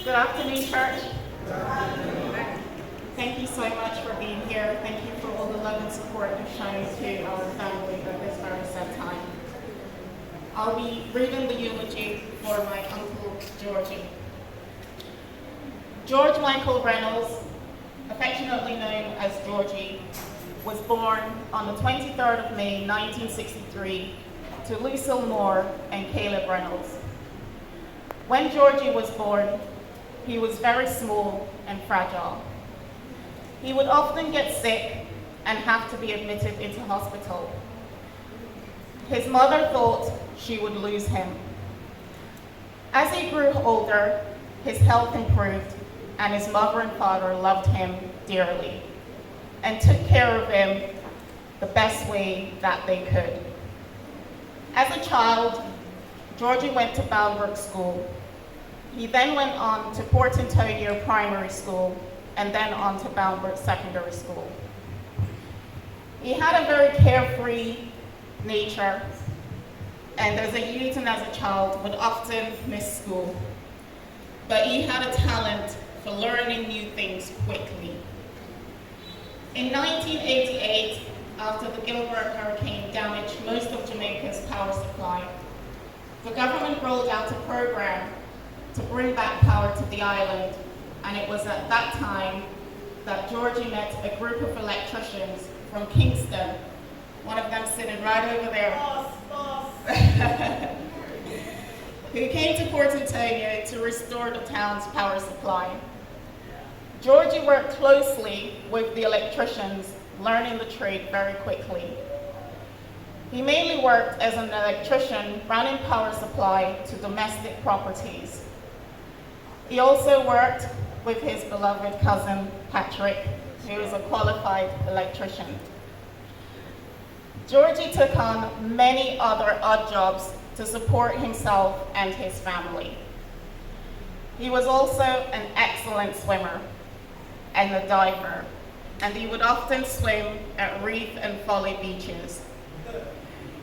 Good afternoon, church. Thank you so much for being here. Thank you for all the love and support you've shown to our family at this very sad time. I'll be reading the eulogy for my uncle, Georgie. George Michael Reynolds, affectionately known as Georgie, was born on the 23rd of May, 1963, to Lucille Moore and Caleb Reynolds. When Georgie was born, he was very small and fragile. He would often get sick and have to be admitted into hospital. His mother thought she would lose him. As he grew older, his health improved, and his mother and father loved him dearly and took care of him the best way that they could. As a child, Georgie went to Bamberg School. He then went on to Port Antonio Primary School and then on to Bamberg Secondary School. He had a very carefree nature, and as a youth and as a child would often miss school. But he had a talent for learning new things quickly. In 1988, after the Gilbert hurricane damaged most of Jamaica's power supply, the government rolled out a program to bring back power to the island, and it was at that time that Georgie met a group of electricians from Kingston, one of them sitting right over there, who came to Port Antonio to restore the town's power supply. Georgie worked closely with the electricians, learning the trade very quickly. He mainly worked as an electrician running power supply to domestic properties. He also worked with his beloved cousin, Patrick, who is a qualified electrician. Georgie took on many other odd jobs to support himself and his family. He was also an excellent swimmer and a diver, and he would often swim at reef and folly beaches.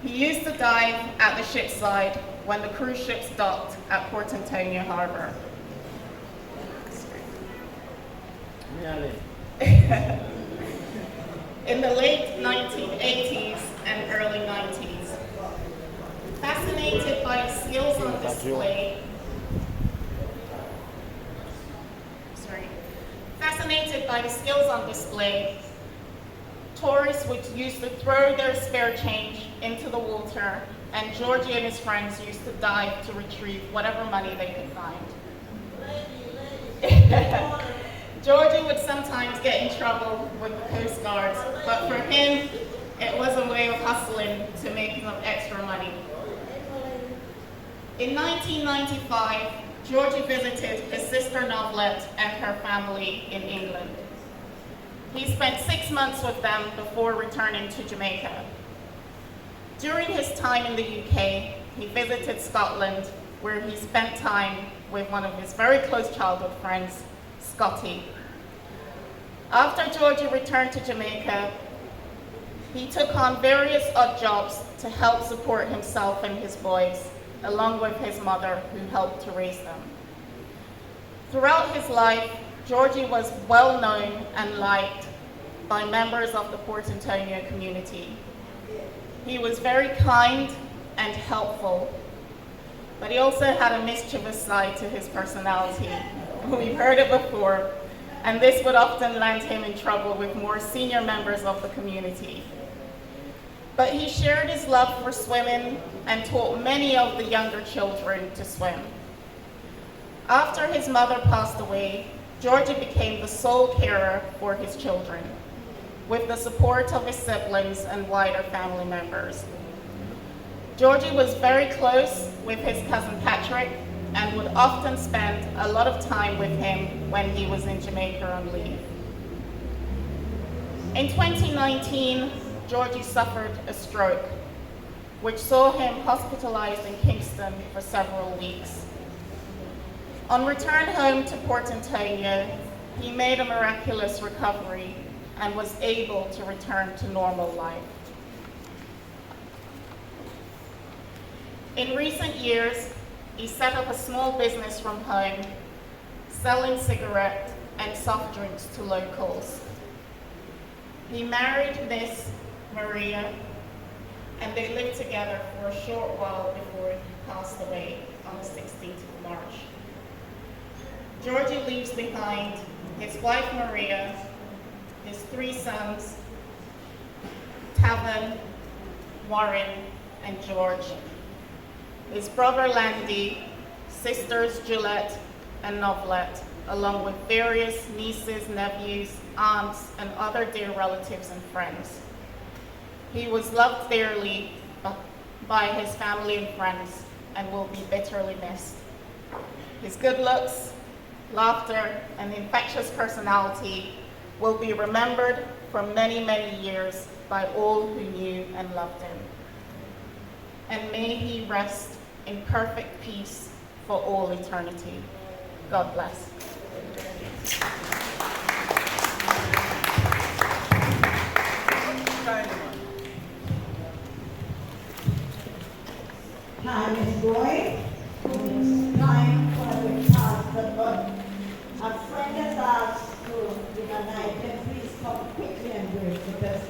He used to dive at the ship's side when the cruise ships docked at Port Antonio Harbor. In the late 1980s and early 90s, fascinated by the skills on display, tourists would used to throw their spare change into the water, and Georgie and his friends used to dive to retrieve whatever money they could find. Georgie would sometimes get in trouble with the Coast Guards, but for him, it was a way of hustling to make some extra money. In 1995, Georgie visited his sister Novelette and her family in England. He spent 6 months with them before returning to Jamaica. During his time in the UK, he visited Scotland, where he spent time with one of his very close childhood friends, Scotty. After Georgie returned to Jamaica, he took on various odd jobs to help support himself and his boys, along with his mother, who helped to raise them. Throughout his life, Georgie was well known and liked by members of the Port Antonio community. He was very kind and helpful, but he also had a mischievous side to his personality. We've heard it before, and this would often land him in trouble with more senior members of the community. But he shared his love for swimming and taught many of the younger children to swim. After his mother passed away, Georgie became the sole carer for his children, with the support of his siblings and wider family members. Georgie was very close with his cousin Patrick and would often spend a lot of time with him when he was in Jamaica on leave. In 2019, Georgie suffered a stroke, which saw him hospitalized in Kingston for several weeks. On return home to Port Antonio, he made a miraculous recovery and was able to return to normal life. In recent years, he set up a small business from home, selling cigarettes and soft drinks to locals. He married Miss Maria, and they lived together for a short while before he passed away on the 16th of March. Georgie leaves behind his wife Maria, his 3 sons, Tavan, Warren, and George, his brother Landy, sisters Gillette and Novelette, along with various nieces, nephews, aunts, and other dear relatives and friends. He was loved dearly by his family and friends and will be bitterly missed. His good looks, laughter, and infectious personality will be remembered for many, many years by all who knew and loved him. And may he rest in perfect peace for all eternity. God bless. Time is going. It's time for the pass the book. A friend has asked to, if I can please come quickly and do it because